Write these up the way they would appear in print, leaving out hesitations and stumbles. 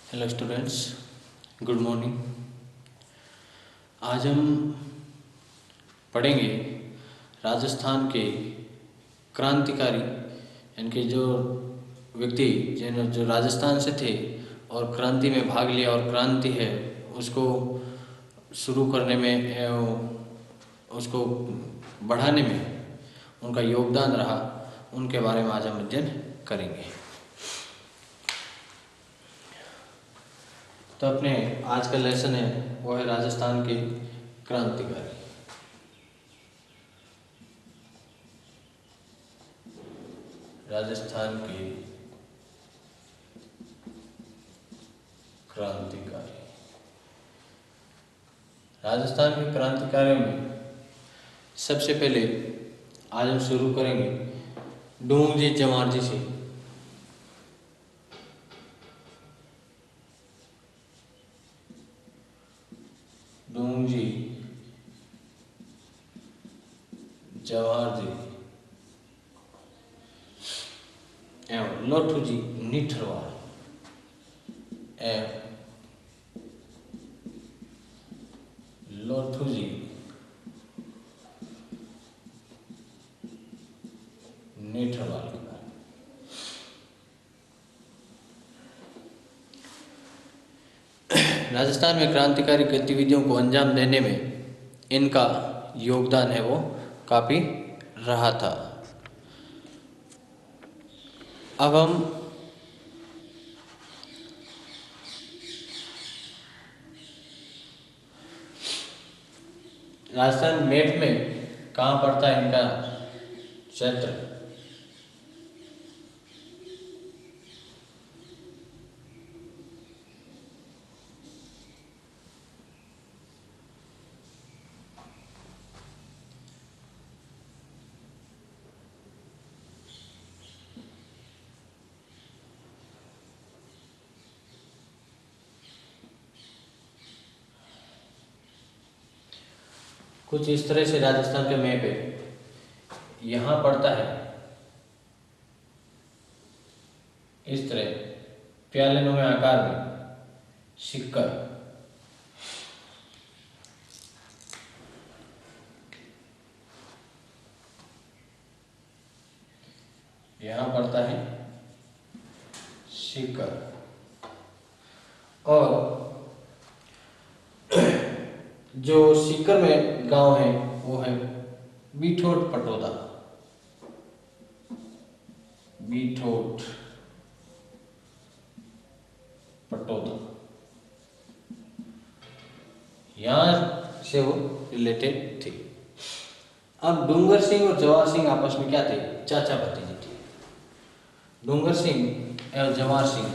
Hello students, good morning. आज हम पढ़ेंगे राजस्थान के क्रांतिकारी, यानी कि जो व्यक्ति जो राजस्थान से थे और क्रांति में भाग लिया और क्रांति है उसको शुरू करने में उसको बढ़ाने में उनका योगदान रहा, उनके बारे में आज हम अध्ययन करेंगे। तो अपने आज का लेसन है वो है राजस्थान के क्रांतिकारी। राजस्थान के क्रांतिकारी। राजस्थान के क्रांतिकारियों में सबसे पहले आज हम शुरू करेंगे डोंगरजी जमार जी से। डोंगरजी जवाहर जी एवं लोठू जी निठरवाल एवं लोठू जी निठरवाल के बारे में। राजस्थान में क्रांतिकारी गतिविधियों को अंजाम देने में इनका योगदान है वो काफ़ी रहा था। अब हम राजस्थान मैप में कहाँ पड़ता है इनका क्षेत्र। कुछ इस तरह से राजस्थान का मैप है। यहाँ पड़ता है इस तरह प्यालेनुमा आकार में सिक्कर। यहाँ पड़ता है सिक्कर और जो सीकर में गांव है वो है बीठोट पटोदा। बीठोट पटोदा यहाँ से वो रिलेटेड थे। अब डूंगर सिंह और जवाहर सिंह आपस में क्या थे? चाचा भतीजे थे। डूंगर सिंह एवं जवाहर सिंह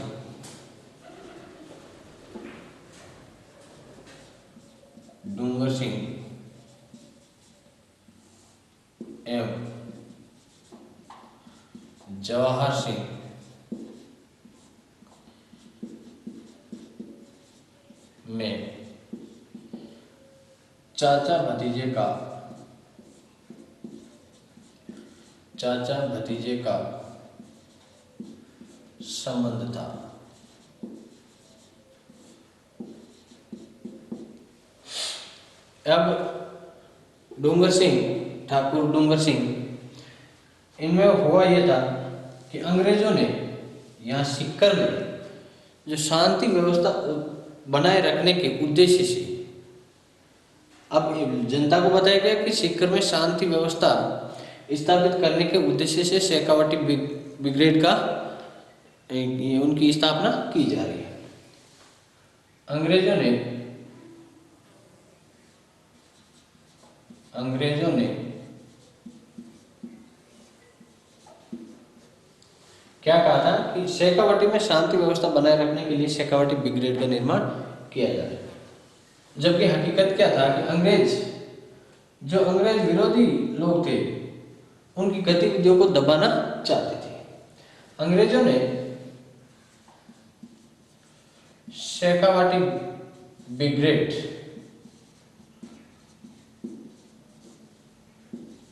डूंगर सिंह एवं जवाहर सिंह में चाचा भतीजे का संबंध था। अब डूंगर सिंह, ठाकुर डूंगर सिंह, इनमें हुआ यह था कि अंग्रेजों ने यहाँ सीकर में जो शांति व्यवस्था बनाए रखने के उद्देश्य से, अब जनता को बताया गया कि सीकर में शांति व्यवस्था स्थापित करने के उद्देश्य से शेखावटी ब्रिगेड का उनकी स्थापना की जा रही है। अंग्रेजों ने क्या कहा था कि शेखावटी में शांति व्यवस्था बनाए रखने के लिए शेखावटी ब्रिगेड का निर्माण किया जाए, जबकि हकीकत क्या था कि अंग्रेज विरोधी लोग थे, उनकी गतिविधियों को दबाना चाहते थे। अंग्रेजों ने शेखावटी ब्रिगेड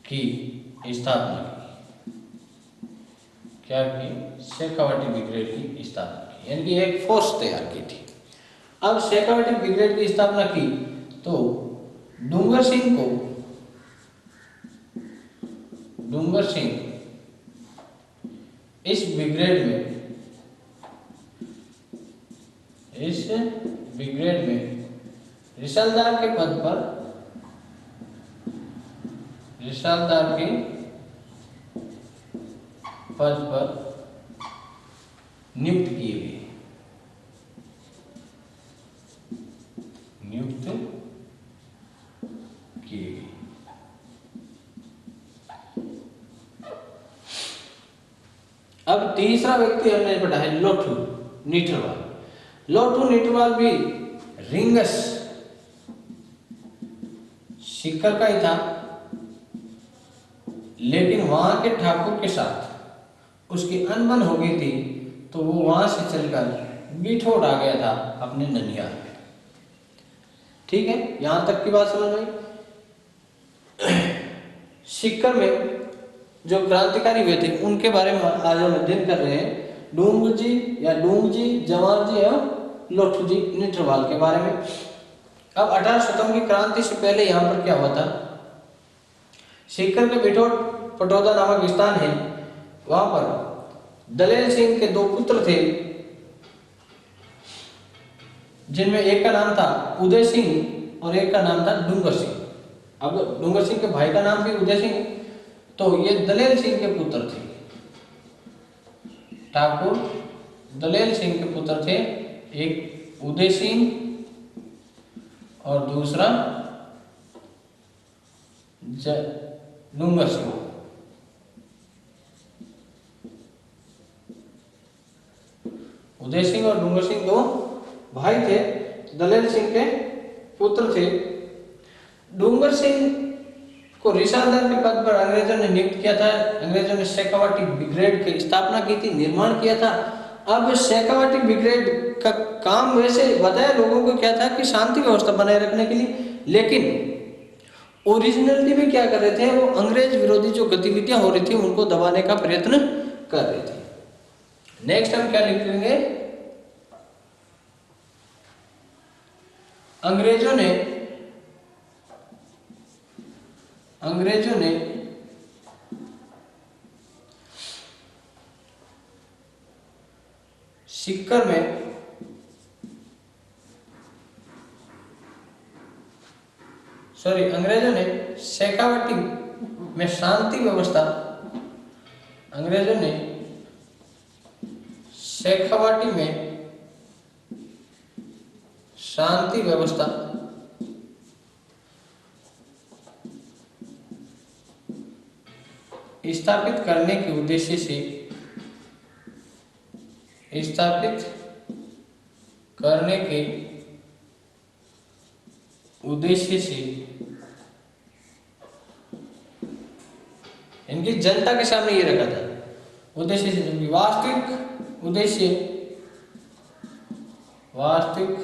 की स्थापना क्या की, शेखावाटी ब्रिगेड की स्थापना की, यानी कि एक फोर्स तैयार की थी। अब शेखावाटी ब्रिगेड की स्थापना की तो डूंगर सिंह को, डूंगर सिंह इस ब्रिगेड में, इस ब्रिगेड में रिसालदार के पद पर, रिसालदार के पद पर नियुक्त किए गए, नियुक्त किए गए। अब तीसरा व्यक्ति हमने पढ़ा है लोठू नीटरवाल। लोठू नीटरवाल भी रिंगस सीकर का ही था, लेकिन वहां के ठाकुर के साथ उसकी अनबन हो गई थी, तो वो वहां से चलकर बिठोड़ आ गया था अपने ननिहाल में। ठीक है, यहां तक की बात समझ में आई। सीकर में जो क्रांतिकारी हुए थे उनके बारे में आज हम अध्ययन कर रहे हैं, डूंग जी या डूंग जी, जवाहर जी और लोठू जी नीटरवाल के बारे में। अब 18 सितंबर की क्रांति से पहले यहाँ पर क्या हुआ था, सीकर के बिठोड़ पटौदा नामक स्थान है, वहां पर दलेल सिंह के दो पुत्र थे, जिनमें एक का नाम था उदय सिंह और एक का नाम था डूंगर सिंह। अब डूंगर सिंह के भाई का नाम भी उदय सिंह, तो ये दलेल सिंह के पुत्र थे, ठाकुर दलेल सिंह के पुत्र थे, एक उदय सिंह और दूसरा डूंगर सिंह। उदय सिंह और डूंगर सिंह दो भाई थे, दलेल सिंह के पुत्र थे। डूंगर सिंह को रिसालदार के पद पर अंग्रेजों ने नियुक्त किया था। अंग्रेजों ने शेखावाटी ब्रिगेड की स्थापना की थी, निर्माण किया था। अब शेखावाटी ब्रिगेड का काम वैसे बताया लोगों को क्या था कि शांति व्यवस्था बनाए रखने के लिए, लेकिन ओरिजिनली भी क्या कर रहे थे, वो अंग्रेज विरोधी जो गतिविधियां हो रही थी उनको दबाने का प्रयत्न कर रहे थे। नेक्स्ट हम क्या लिख लेंगे, अंग्रेजों ने सीकर में अंग्रेजों ने शेखावाटी में शांति व्यवस्था, अंग्रेजों ने शेखावाटी में शांति व्यवस्था स्थापित करने के उद्देश्य से, स्थापित करने के उद्देश्य से इनकी जनता के सामने ये रखा था उद्देश्य से, वास्तविक उद्देश्य, वास्तविक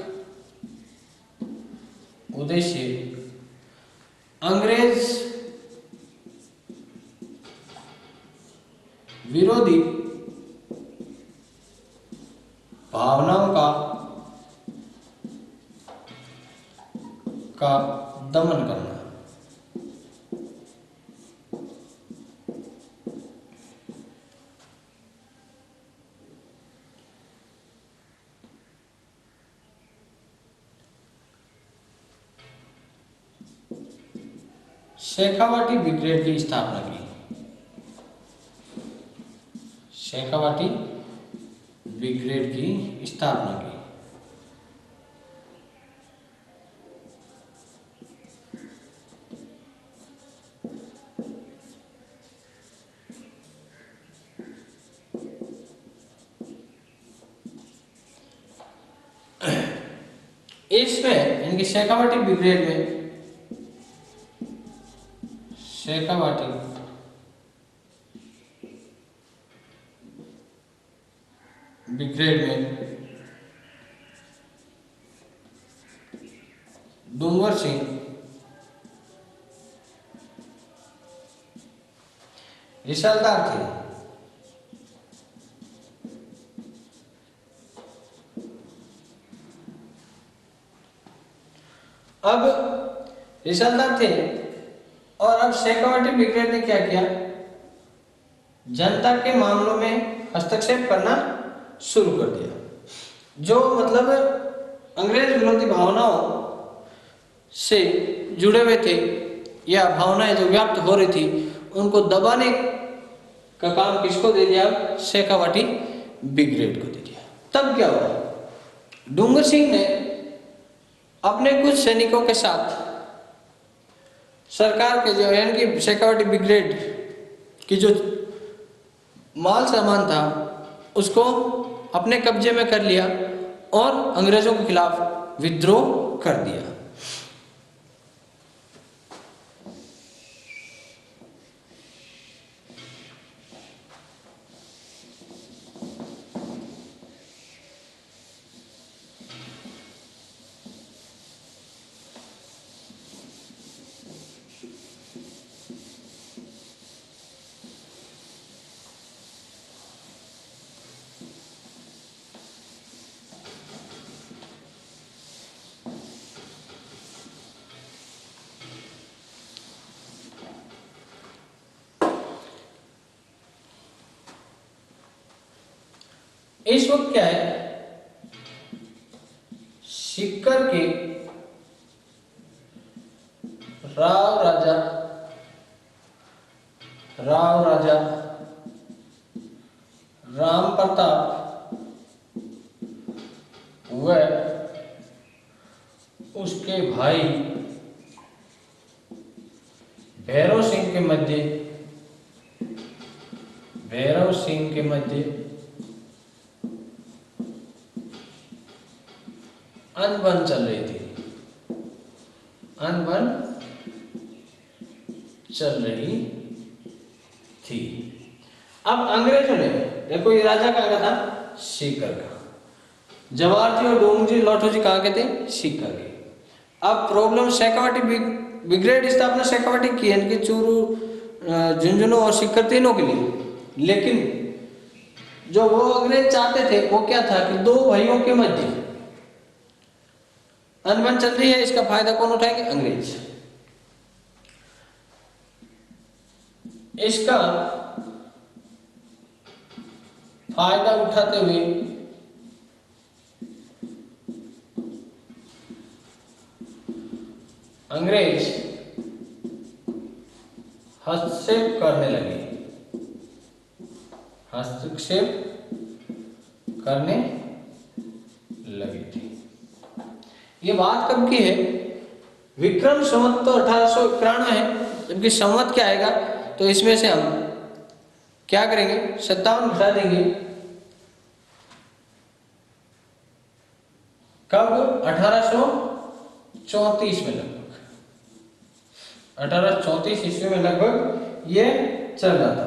उद्देश्य अंग्रेज विरोधी भावनाओं का दमन करना। शेखावाटी ब्रिगेड की स्थापना की, शेखावाटी ब्रिगेड की स्थापना की। इसमें इनकी शेखावाटी ब्रिगेड में, शेखावाटी ब्रिगेड में डूंगर सिंह, रिसालदार थे, अब रिसलदार थे और अब शेखावटी ब्रिगेड ने क्या किया, जनता के मामलों में हस्तक्षेप करना शुरू कर दिया। जो मतलब अंग्रेज विरोधी भावनाओं से जुड़े हुए थे या भावनाएं जो व्याप्त हो रही थी उनको दबाने का काम किसको दे दिया, शेखावटी ब्रिगेड को दे दिया। तब क्या हुआ, डूंगर सिंह ने अपने कुछ सैनिकों के साथ सरकार के जो यानी कि शेखावटी ब्रिगेड की जो माल सामान था उसको अपने कब्जे में कर लिया और अंग्रेजों के खिलाफ विद्रोह कर दिया। इस वक्त क्या है, सीकर के राव राजा राम प्रताप व उसके भाई भैरव सिंह के मध्य अनबन चल रही थी। अब अंग्रेजों ने, देखो ये राजा कहाँ का था, सीकर का। जवाहर जी और डोंग जी लौटो जी कहाँ के थे, सीकर के। अब प्रॉब्लम शेखावटी ब्रिगेड स्थापना शेखावटी की है कि चूरू, झुंझुनू और सीकर तीनों के लिए, लेकिन जो वो अंग्रेज चाहते थे वो क्या था कि दो भाइयों के मध्य अनबन चल रही है, इसका फायदा कौन उठाएंगे, अंग्रेज। इसका फायदा उठाते हुए अंग्रेज हस्तक्षेप करने लगे थे। ये बात कब की है, विक्रम संवत तो 1891 है, जबकि संवत क्या आएगा तो इसमें से हम क्या करेंगे, 57 घटा देंगे। कब, 1834 में, लगभग 1834 ईस्वी में लगभग ये चल रहा था।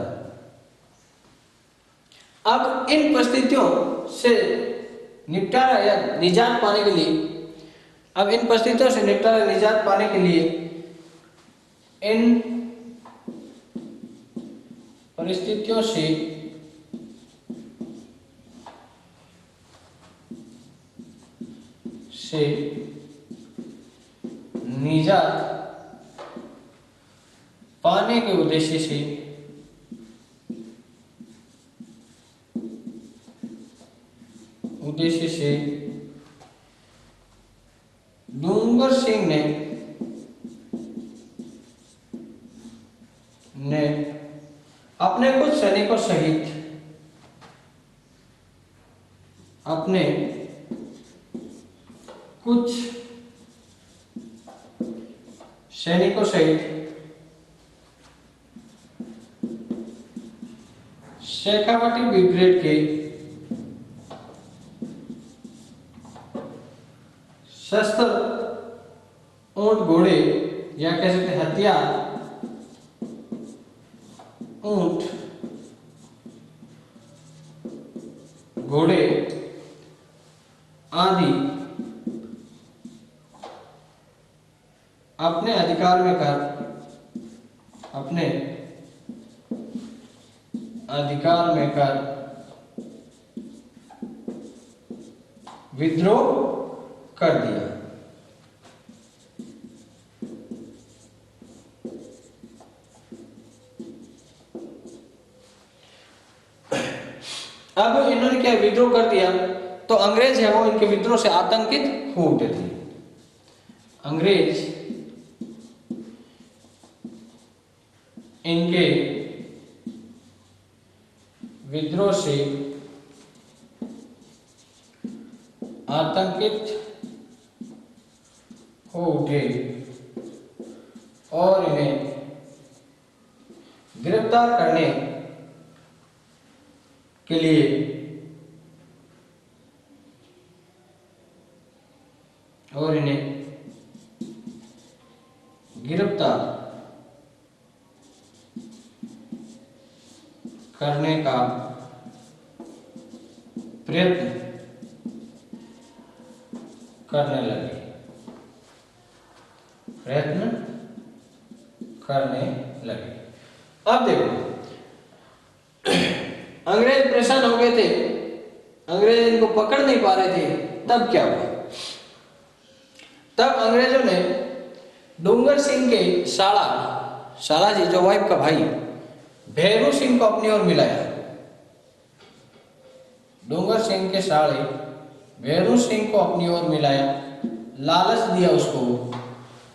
अब इन परिस्थितियों से निपटारा या निजात पाने के लिए, इन परिस्थितियों से निजात पाने के उद्देश्य से डूंगर सिंह ने अपने कुछ सैनिकों सहित शेखावटी ब्रिगेड के शस्त्र, ऊंट, घोड़े या कह सकते हथियार, ऊंट, घोड़े आदि अपने अधिकार में कर विद्रोह कर दिया। विद्रोह कर दिया तो अंग्रेज है वो इनके विद्रोह से आतंकित हो उठे थे। अंग्रेज इनके विद्रोह से आतंकित हो उठे और इन्हें गिरफ्तार करने के लिए गिरफ्तार करने का प्रयत्न करने लगे। अब देखो, अंग्रेज परेशान हो गए थे, अंग्रेज इनको पकड़ नहीं पा रहे थे। तब क्या हुआ? तब अंग्रेजों ने डूंगर सिंह के साला जी जो वाइफ का भाई भैरू सिंह को अपनी ओर मिलाया। डूंगर सिंह के साले भैरू सिंह को अपनी ओर मिलाया, लालच दिया उसको,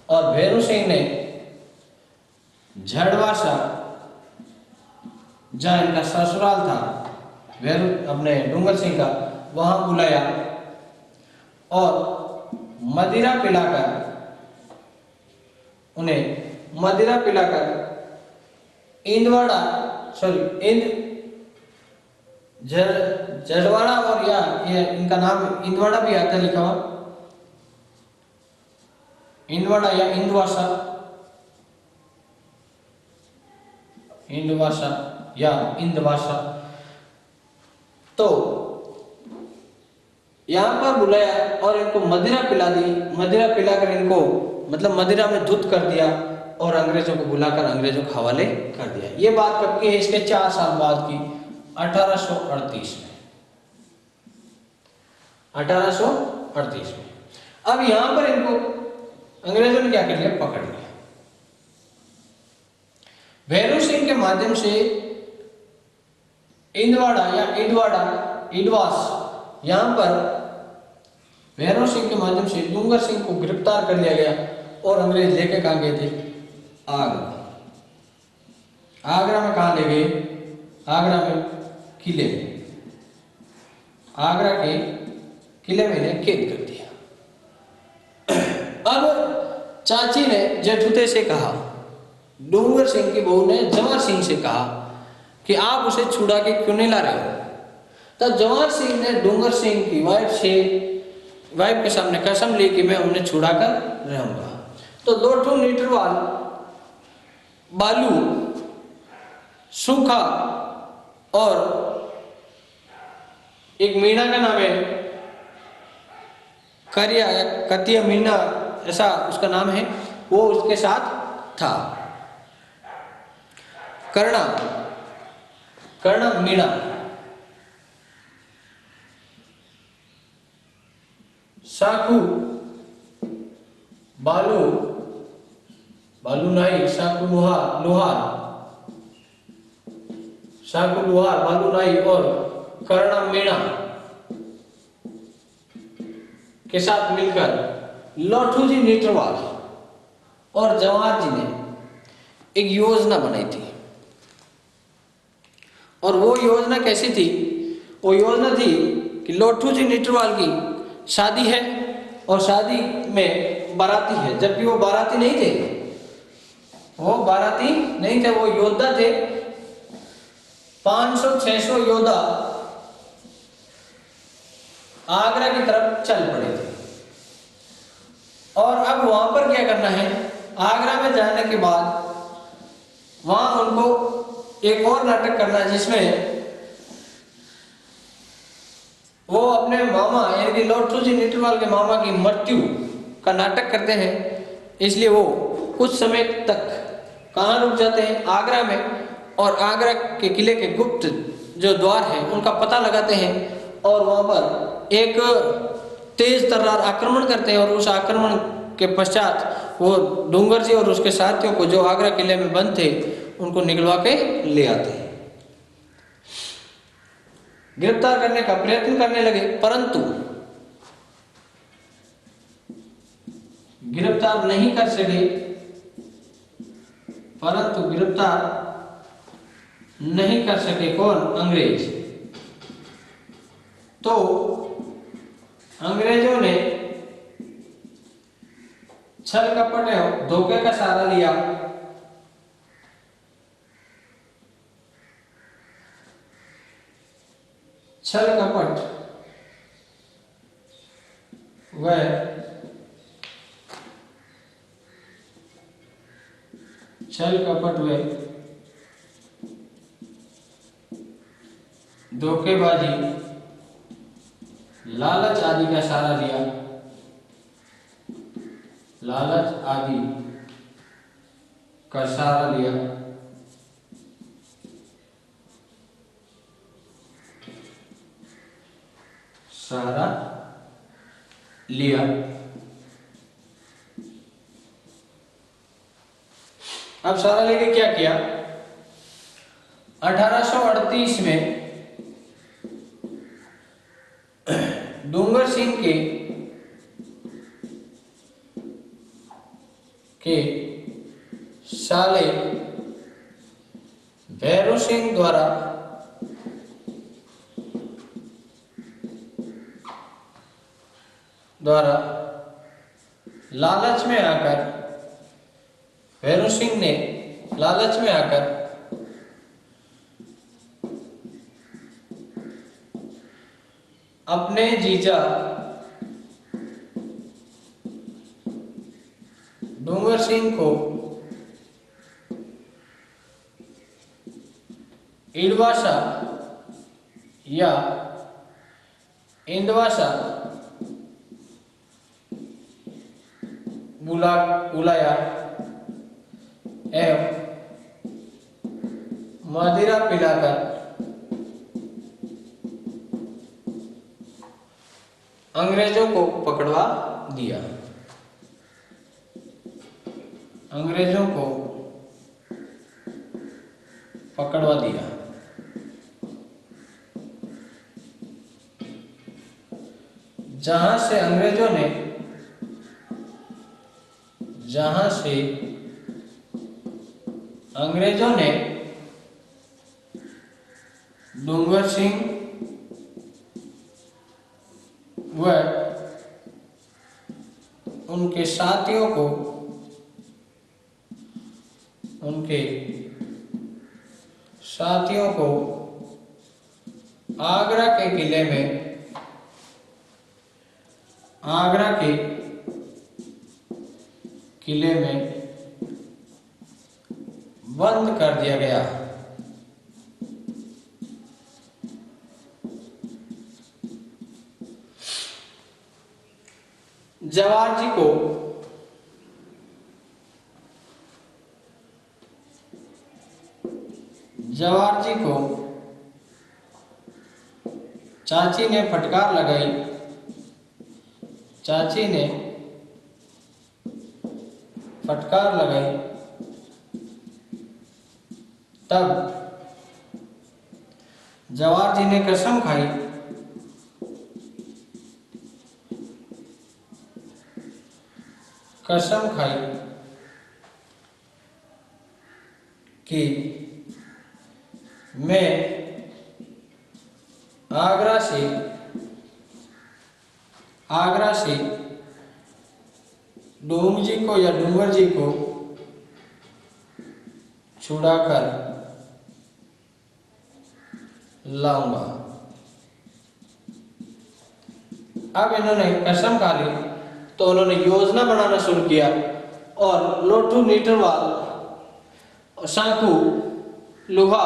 और भैरू सिंह ने झड़वासा, जहाँ इनका ससुराल था अपने डूंगर सिंह का, वहां बुलाया और मदिरा पिलाकर झड़वाड़ा, और ये इनका नाम इंदवाड़ा भी आता है लिखा हुआ, इंदवाड़ा या इंदवासा या इंदवासा। तो यहां पर बुलाया और इनको मदिरा पिला दी। मदिरा पिलाकर इनको मतलब मदिरा में धुत कर दिया और अंग्रेजों को बुलाकर अंग्रेजों के हवाले कर दिया। ये बात कब की है? इसके 4 साल बाद की, 1838 में। 1838 में। अब यहां पर इनको अंग्रेजों ने क्या कर लिया? पकड़ लिया। भैरू सिंह के माध्यम से इंदवाड़ा या इडवास, यहां पर भैरू सिंह के माध्यम से डूंगर सिंह को गिरफ्तार कर लिया गया और अंग्रेज लेके कहां गए थे? आगरा में कहां ले गए? आगरा में किले में, आगरा के किले में इन्हें कैद कर दिया। अब चाची ने जेठुते से कहा, डूंगर सिंह की बहू ने जवाहर सिंह से कहा कि आप उसे छुड़ा के क्यों नहीं ला रहे हो? तब जवाहर सिंह ने डूंगर सिंह की वाइफ के सामने कसम ली कि मैं उन्हें छुड़ा कर रहूंगा। तो लोठू, नीटरवाल, बालू, सूखा और एक मीणा का नाम है करिया या कतिया मीणा, ऐसा उसका नाम है, वो उसके साथ था। कर्णा मीणा, साकू बालू नाई, साकू लुहार, बालू नाई और कर्णा मीणा के साथ मिलकर लोठू जी नीटरवाल और जवाहर जी ने एक योजना बनाई थी। और वो योजना कैसी थी? वो योजना थी कि लोठू जी नीटरवाल की शादी है और शादी में बाराती है, जबकि वो बाराती नहीं थे, वो योद्धा थे। 500-600 योद्धा आगरा की तरफ चल पड़े थे। और अब वहां पर क्या करना है? आगरा में जाने के बाद वहां उनको एक और नाटक करना है, जिसमें वो अपने मामा यानी कि लोठू जी नीटरवाल के मामा की मृत्यु का नाटक करते हैं। इसलिए वो कुछ समय तक कहाँ रुक जाते हैं? आगरा में, और आगरा के किले के गुप्त जो द्वार हैं उनका पता लगाते हैं और वहां पर एक तेज तर्रार आक्रमण करते हैं। और उस आक्रमण के पश्चात वो डूंगर जी और उसके साथियों को जो आगरा किले में बंद थे उनको निकलवा के ले आते हैं। गिरफ्तार करने का प्रयत्न करने लगे, परंतु गिरफ्तार नहीं कर सके। परंतु गिरफ्तार नहीं कर सके कौन? अंग्रेज। तो अंग्रेजों ने छल कपट एवं धोखे का सहारा लिया। छल कपट व धोखेबाजी, लालच आदि का सहारा लिया। लालच आदि का सहारा लिया। सहारा लिया। अब सहारा लेके क्या किया? 1838 में डूंगर सिंह के साले भैरव सिंह द्वारा लालच में आकर, भैरव सिंह ने लालच में आकर अपने जीजा डूंगर सिंह को इडवासा या इंदवासा बुलाया एवं मदिरा पिलाकर अंग्रेजों को पकड़वा दिया। अंग्रेजों को पकड़वा दिया। जहां से अंग्रेजों ने डूंगर सिंह व उनके साथियों को आगरा के किले में बंद कर दिया गया। जवाहर जी को चाची ने फटकार लगाई। चाची ने फटकार लगाई, तब जवाहर जी ने कसम खाई कि मैं आगरा से डूंगर जी को छुड़ाकर लाऊंगा। अब इन्होंने कसम खा ली तो उन्होंने योजना बनाना शुरू किया और लोटू, नीटरवाल, सांकू, लोहा,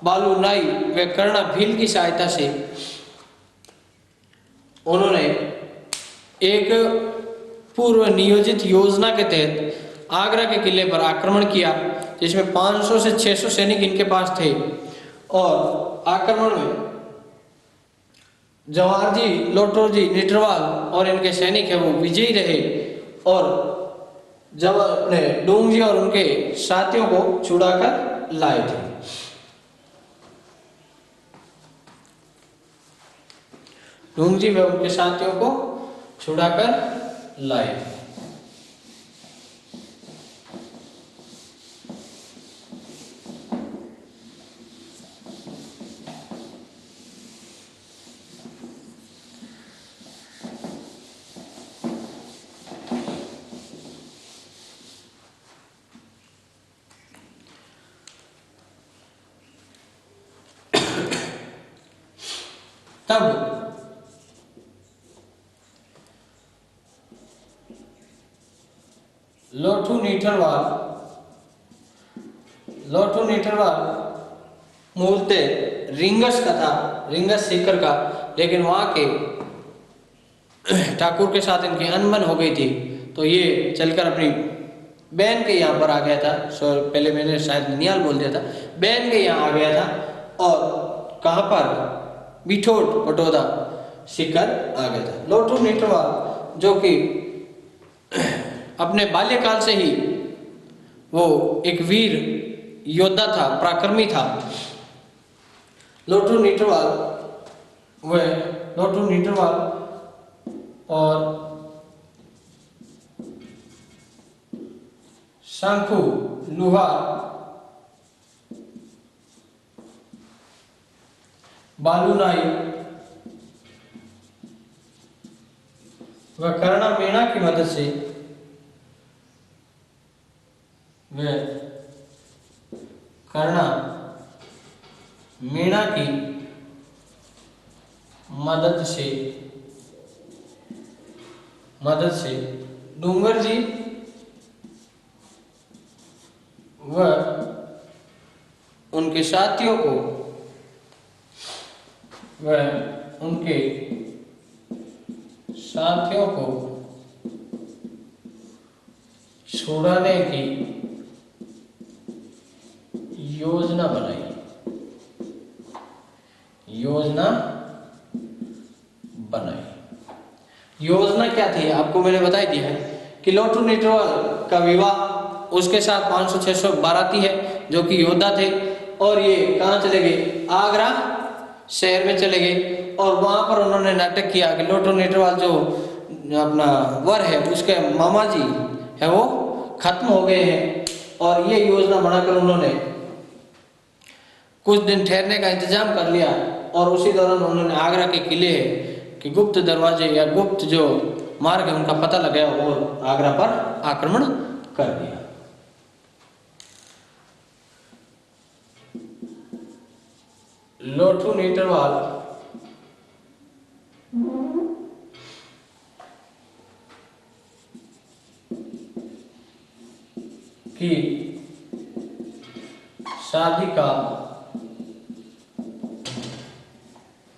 बालू, नाई व कर्णा भील की सहायता से उन्होंने एक पूर्व नियोजित योजना के तहत आगरा के किले पर आक्रमण किया, जिसमें 500 से 600 सैनिक इनके पास थे। और आक्रमण में जवाहर जी, लोटो जी, नीटरवाल और इनके सैनिक है वो विजयी रहे और जब अपने डूंग जी और उनके साथियों को छुड़ाकर लाए थे। ढोंगजी व उनके साथियों को छुड़ाकर लाए। तब लोठू नीठरवाल मूलते रिंगस का था, रिंगस सीकर का, लेकिन वहां के ठाकुर के साथ इनकी अनबन हो गई थी, तो ये चलकर अपनी बहन के यहाँ पर आ गया था। पहले मैंने शायद नियाल बोल दिया था, बहन के यहाँ आ गया था और कहाँ पर बिठोट पटोदा सीकर आ गया था। लोठू नीठरवाल जो कि अपने बाल्यकाल से ही वो एक वीर योद्धा था, पराक्रमी था। लोठू नीठरवाल और शंखू लुहार, बालू नाई व कर्णा मीणा की मदद से मदद से डूंगर जी व उनके साथियों को छुड़ाने की योजना बनाई। योजना क्या थी आपको मैंने बता दिया है कि लोठू नीठरवाल का विवाह, उसके साथ 500-600 बाराती है जो कि योद्धा थे, और ये कहाँ चले गए, आगरा शहर में चले गए। और वहां पर उन्होंने नाटक किया कि लोठू नीठरवाल जो अपना वर है उसके मामा जी है वो खत्म हो गए हैं, और ये योजना बनाकर उन्होंने कुछ दिन ठहरने का इंतजाम कर लिया, और उसी दौरान उन्होंने आगरा के किले के गुप्त दरवाजे या गुप्त जो मार्ग है उनका पता लगाया और आगरा पर आक्रमण कर दिया। लोठू नीठरवाल की शादी का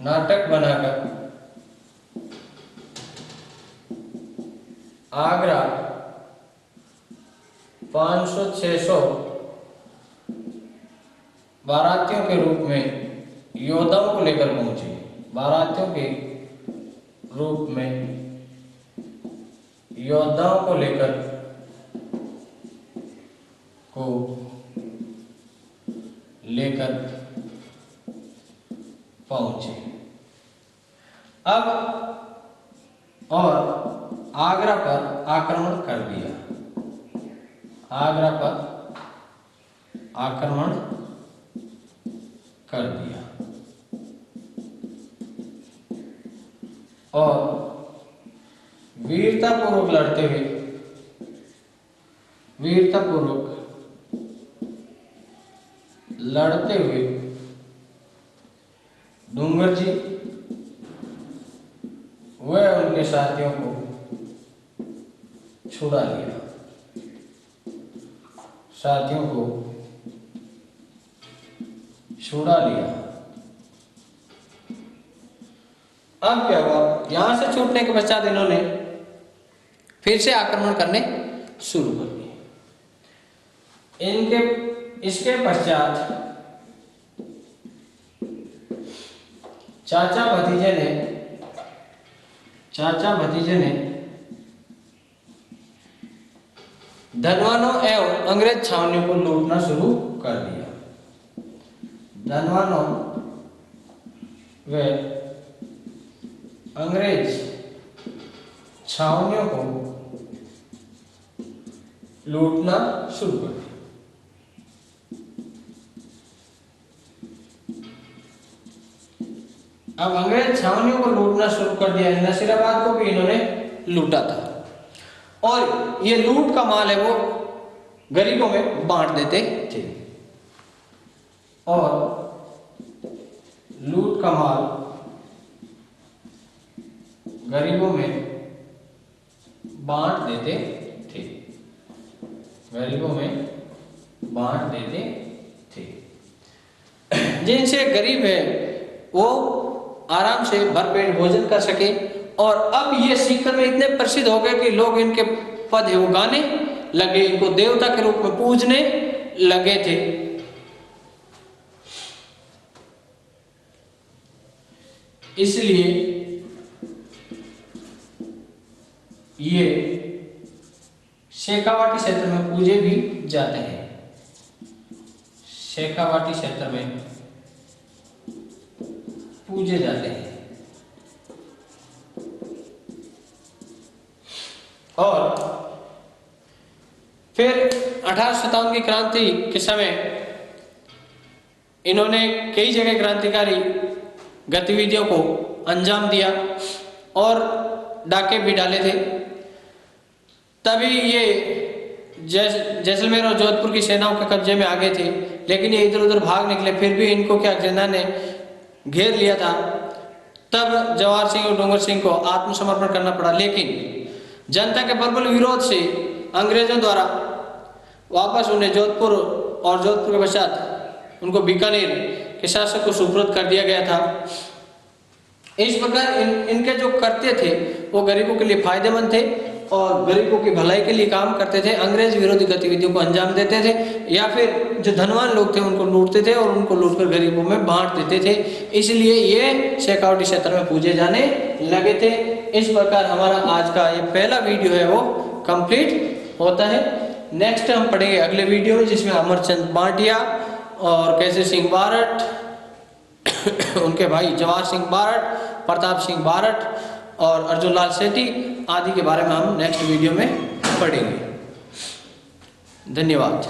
नाटक बनाकर आगरा 500-600 बारातियों के रूप में योद्धाओं को लेकर पहुंचे। बारातियों के रूप में योद्धाओं को लेकर पहुंचे। अब और आगरा पर आक्रमण कर दिया। और वीरतापूर्वक लड़ते हुए डूंगर जी व उनके साथियों को छुड़ा लिया। अब क्या हुआ, यहां से छूटने के पश्चात इन्होंने फिर से आक्रमण करने शुरू कर दिए। इसके पश्चात चाचा भतीजे ने धनवानों एवं अंग्रेज छावनियों को लूटना शुरू कर दिया। धनवानों व अंग्रेज छावनियों को लूटना शुरू कर दिया। अब अंग्रेज छावनियों को लूटना शुरू कर दिया। नसीराबाद को भी इन्होंने लूटा था और ये लूट का माल है वो गरीबों में बांट देते थे और लूट का माल गरीबों में बांट देते थे, गरीबों में बांट देते थे। जिनसे गरीब है वो आराम से भरपेट भोजन कर सके। और अब ये सीकर में इतने प्रसिद्ध हो गए कि लोग इनके पद है वो गाने लगे, इनको देवता के रूप में पूजने लगे थे। इसलिए ये शेखावाटी क्षेत्र में पूजे भी जाते हैं। शेखावाटी क्षेत्र में पूजे जाते हैं। और फिर 1857 की क्रांति के समय इन्होंने कई जगह क्रांतिकारी गतिविधियों को अंजाम दिया और डाके भी डाले थे। तभी ये जैसलमेर और जोधपुर की सेनाओं के कब्जे में आ गए थे, लेकिन ये इधर उधर भाग निकले। फिर भी इनको क्या सेना ने घेर लिया था। तब जवाहर सिंह और डोंगर सिंह को आत्मसमर्पण करना पड़ा, लेकिन जनता के प्रबल विरोध से अंग्रेजों द्वारा वापस उन्हें जोधपुर और जोधपुर के पश्चात उनको बीकानेर के शासक को सुपुर्द कर दिया गया था। इस प्रकार इनके जो करते थे वो गरीबों के लिए फायदेमंद थे और गरीबों की भलाई के लिए काम करते थे। अंग्रेज विरोधी गतिविधियों को अंजाम देते थे या फिर जो धनवान लोग थे उनको लूटते थे और उनको लूटकर गरीबों में बांट देते थे। इसलिए ये शेखावाटी क्षेत्र में पूजे जाने लगे थे। इस प्रकार हमारा आज का ये पहला वीडियो है वो कंप्लीट होता है। नेक्स्ट हम पढ़ेंगे अगले वीडियो में, जिसमें अमरचंद बांटिया और केसरी सिंह बारट, उनके भाई जवाहर सिंह बारट, प्रताप सिंह बारट और अर्जुन लाल सेठी आदि के बारे में हम नेक्स्ट वीडियो में पढ़ेंगे। धन्यवाद।